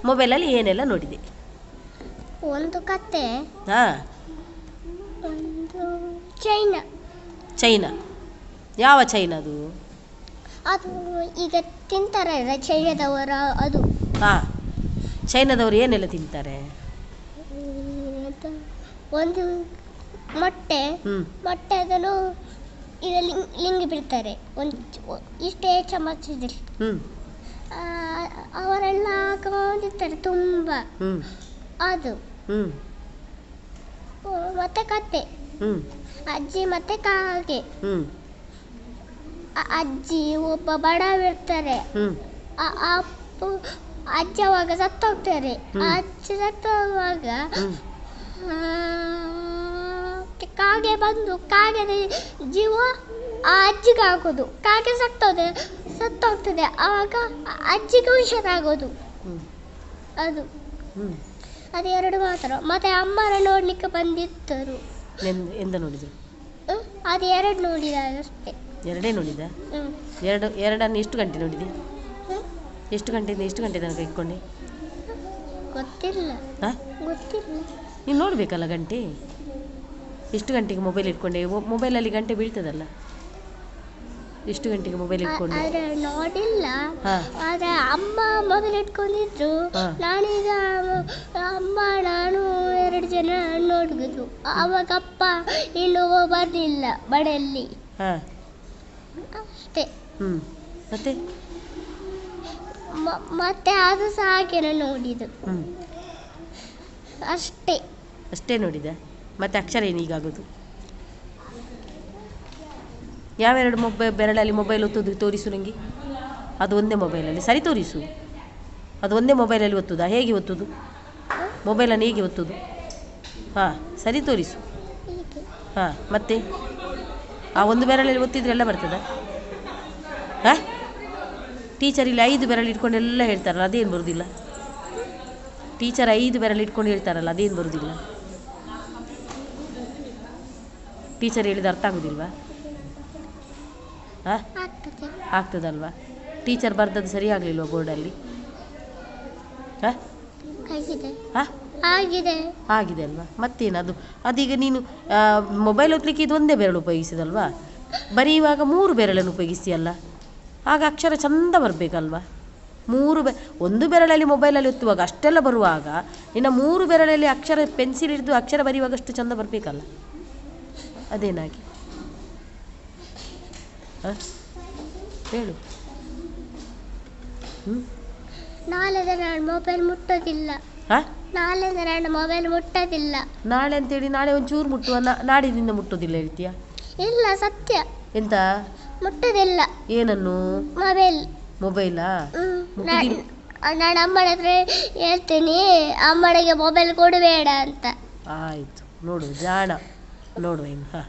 ಮೊಬೈಲಲ್ಲಿ ಏನೆಲ್ಲ ನೋಡಿದೆ? ಒಂದು ಕತೆ, ಹಾಂ. ಒಂದು ಚೈನಾ. ಚೈನಾ? ಯಾವ ಚೈನದು? ಅದು ಈಗ ತಿಂತಾರಲ್ಲ ಚೈನಾದವರ ಅದು. ಹಾಂ. ಚೈನಾದವರು ಏನೆಲ್ಲ ತಿಂತಾರೆ? ಒಂದು ಮೊಟ್ಟೆ, ಮೊಟ್ಟೆ ಅದನ್ನು ಈಗ ಲಿಂಗಿ ಬಿಡ್ತಾರೆ ಒಂದು ಇಷ್ಟೇ ಚಮಚದಲ್ಲಿ. ಅವರೆಲ್ಲ ಹಾಕೊಂಡಿರ್ತಾರೆ ತುಂಬ. ಅದು ಮತ್ತೆ ಕತೆ, ಅಜ್ಜಿ ಮತ್ತೆ ಕಾಗೆ. ಅಜ್ಜಿ ಒಬ್ಬ ಬಡವಿರ್ತಾರೆ, ಅಜ್ಜಿ ಅವಾಗ ಸತ್ತೋಗ್ತಾರೆ. ಅಜ್ಜಿ ಸತ್ತೋಗುವಾಗ ಕಾಗೆ ಬಂದು ಕಾಗೆದ ಜೀವ ಆ ಅಜ್ಜಿಗೆ ಆಗೋದು. ಕಾಗೆ ಸತ್ತೋಗ್ತದೆ ಆವಾಗ ಅಜ್ಜಿಗೆ ಹುಷಾರಾಗೋದು. ಅದು ಎರಡು ಮಾತ್ರ. ಮತ್ತೆ ಅಮ್ಮನ ನೋಡ್ಲಿಕ್ಕೆ ಬಂದಿದ್ದರು. ಎಂತ ನೋಡಿದ್ರು? ಅದು ಎರಡು ನೋಡಿದ ಅಷ್ಟೇ. ಎರಡೇ ನೋಡಿದ? ಎರಡನ್ನು ಎಷ್ಟು ಗಂಟೆ ನೋಡಿದೆ? ಎಷ್ಟು ಗಂಟೆಯಿಂದ ಎಷ್ಟು ಗಂಟೆ ತನಕ ಇಟ್ಕೊಂಡೆ? ಗೊತ್ತಿಲ್ಲ. ನೀನು ನೋಡಬೇಕಲ್ಲ ಗಂಟೆ. ಎಷ್ಟು ಗಂಟೆಗೆ ಮೊಬೈಲ್ ಇಟ್ಕೊಂಡೆ? ಮೊಬೈಲಲ್ಲಿ ಗಂಟೆ ಬೀಳ್ತದಲ್ಲ. ಎಷ್ಟು ಗಂಟೆಗೆ ಮೊಬೈಲ್ ಇಟ್ಕೊಂಡೆ? ನೋಡಿಲ್ಲ. ಆದ್ರೆ ಅಮ್ಮ ಮೊಬೈಲ್ ಇಟ್ಕೊಂಡಿದ್ರು. ನಾನೀಗ ಅಮ್ಮ ನಾನು 2 ಜನ ನೋಡುದು. ಅವಾಗ ಅಪ್ಪ ಇನ್ನು ಬರ್ಲಿಲ್ಲ ಬಡಲ್ಲಿ ಅಷ್ಟೇ. ಮತ್ತೆ ಅದು ಸಹ ಹಾಗೆ ನೋಡಿದ್ದು ಅಷ್ಟೇ ನೋಡಿದ. ಮತ್ತೆ ಅಕ್ಷರ ಏನೀಗಾಗೋದು? ಯಾವೆರಡು ಬೆರಳಲ್ಲಿ ಮೊಬೈಲ್ ಒತ್ತುದು ತೋರಿಸು ನನಗೆ. ಅದು ಒಂದೇ ಮೊಬೈಲಲ್ಲಿ ಸರಿ ತೋರಿಸು. ಅದು ಒಂದೇ ಮೊಬೈಲಲ್ಲಿ ಒತ್ತುದಾ? ಹೇಗೆ ಒತ್ತುದು ಮೊಬೈಲನ್ನು? ಹೇಗೆ ಒತ್ತುದು? ಹಾಂ, ಸರಿ ತೋರಿಸು. ಹಾಂ, ಮತ್ತೆ ಆ ಒಂದು ಬೆರಳಲ್ಲಿ ಒತ್ತಿದ್ರೆ ಎಲ್ಲ ಬರ್ತದಾ? ಹಾಂ, ಟೀಚರ್ ಇಲ್ಲಿ 5 ಬೆರಳು ಇಟ್ಕೊಂಡು ಎಲ್ಲ ಹೇಳ್ತಾರಲ್ಲ, ಅದೇನು ಬರೋದಿಲ್ಲ? ಟೀಚರ್ 5 ಬೆರಳು ಇಟ್ಕೊಂಡು ಹೇಳ್ತಾರಲ್ಲ, ಅದೇನು ಬರೋದಿಲ್ಲ? ಟೀಚರ್ ಹೇಳಿದ ಅರ್ಥ ಆಗೋದಿಲ್ವಾ? ಹಾಂ, ಆಗ್ತದಲ್ವಾ? ಟೀಚರ್ ಬರ್ದದ್ದು ಸರಿ ಆಗಲಿಲ್ವಾ ಬೋರ್ಡಲ್ಲಿ? ಹಾಂ, ಆಗಿದೆ ಅಲ್ವಾ? ಮತ್ತೇನು ಅದೀಗ ನೀನು ಮೊಬೈಲ್ ಒತ್ತಲಿಕ್ಕೆ ಇದು ಒಂದೇ ಬೆರಳು ಉಪಯೋಗಿಸಿದಲ್ವಾ? ಬರೆಯುವಾಗ 3 ಬೆರಳನ್ನು ಉಪಯೋಗಿಸ್ತೀಯಲ್ಲ, ಆಗ ಅಕ್ಷರ ಚಂದ ಬರಬೇಕಲ್ವಾ? ಒಂದು ಬೆರಳಲ್ಲಿ ಮೊಬೈಲಲ್ಲಿ ಒತ್ತುವಾಗ ಅಷ್ಟೆಲ್ಲ ಬರುವಾಗ ಇನ್ನು 3 ಬೆರಳಲ್ಲಿ ಅಕ್ಷರ ಪೆನ್ಸಿಲ್ ಹಿಡಿದು ಅಕ್ಷರ ಬರೆಯುವಾಗ ಅಷ್ಟು ಚಂದ ಬರಬೇಕಲ್ಲ? ಅದೇನಾಗಿ ಹೇಳು. ನಾಳೆ ನಾನು ಮೊಬೈಲ್ ಮುಟ್ಟೋದಿಲ್ಲ. ನಾಳೆ ಅಂತೇಳಿ ನಾಳೆ ಒಂಚೂರು ಮುಟ್ಟುವ, ನಾಡಿನಿಂದ ಮುಟ್ಟೋದಿಲ್ಲ ಹೇಳ್ತೀಯಾ? ಇಲ್ಲ, ಸತ್ಯ. ಎಂತ ಮುಟ್ಟೋದಿಲ್ಲ? ಏನನ್ನು? ಮೊಬೈಲಾ? ನಾನು ಅಮ್ಮನ ಹತ್ರ ಹೇಳ್ತೀನಿ, ಅಮ್ಮನಿಗೆ ಮೊಬೈಲ್ ಕೊಡಬೇಡ ಅಂತ. ಆಯ್ತು, ನೋಡು ಜಾಣ, ನೋಡುವ ಇನ್ನು.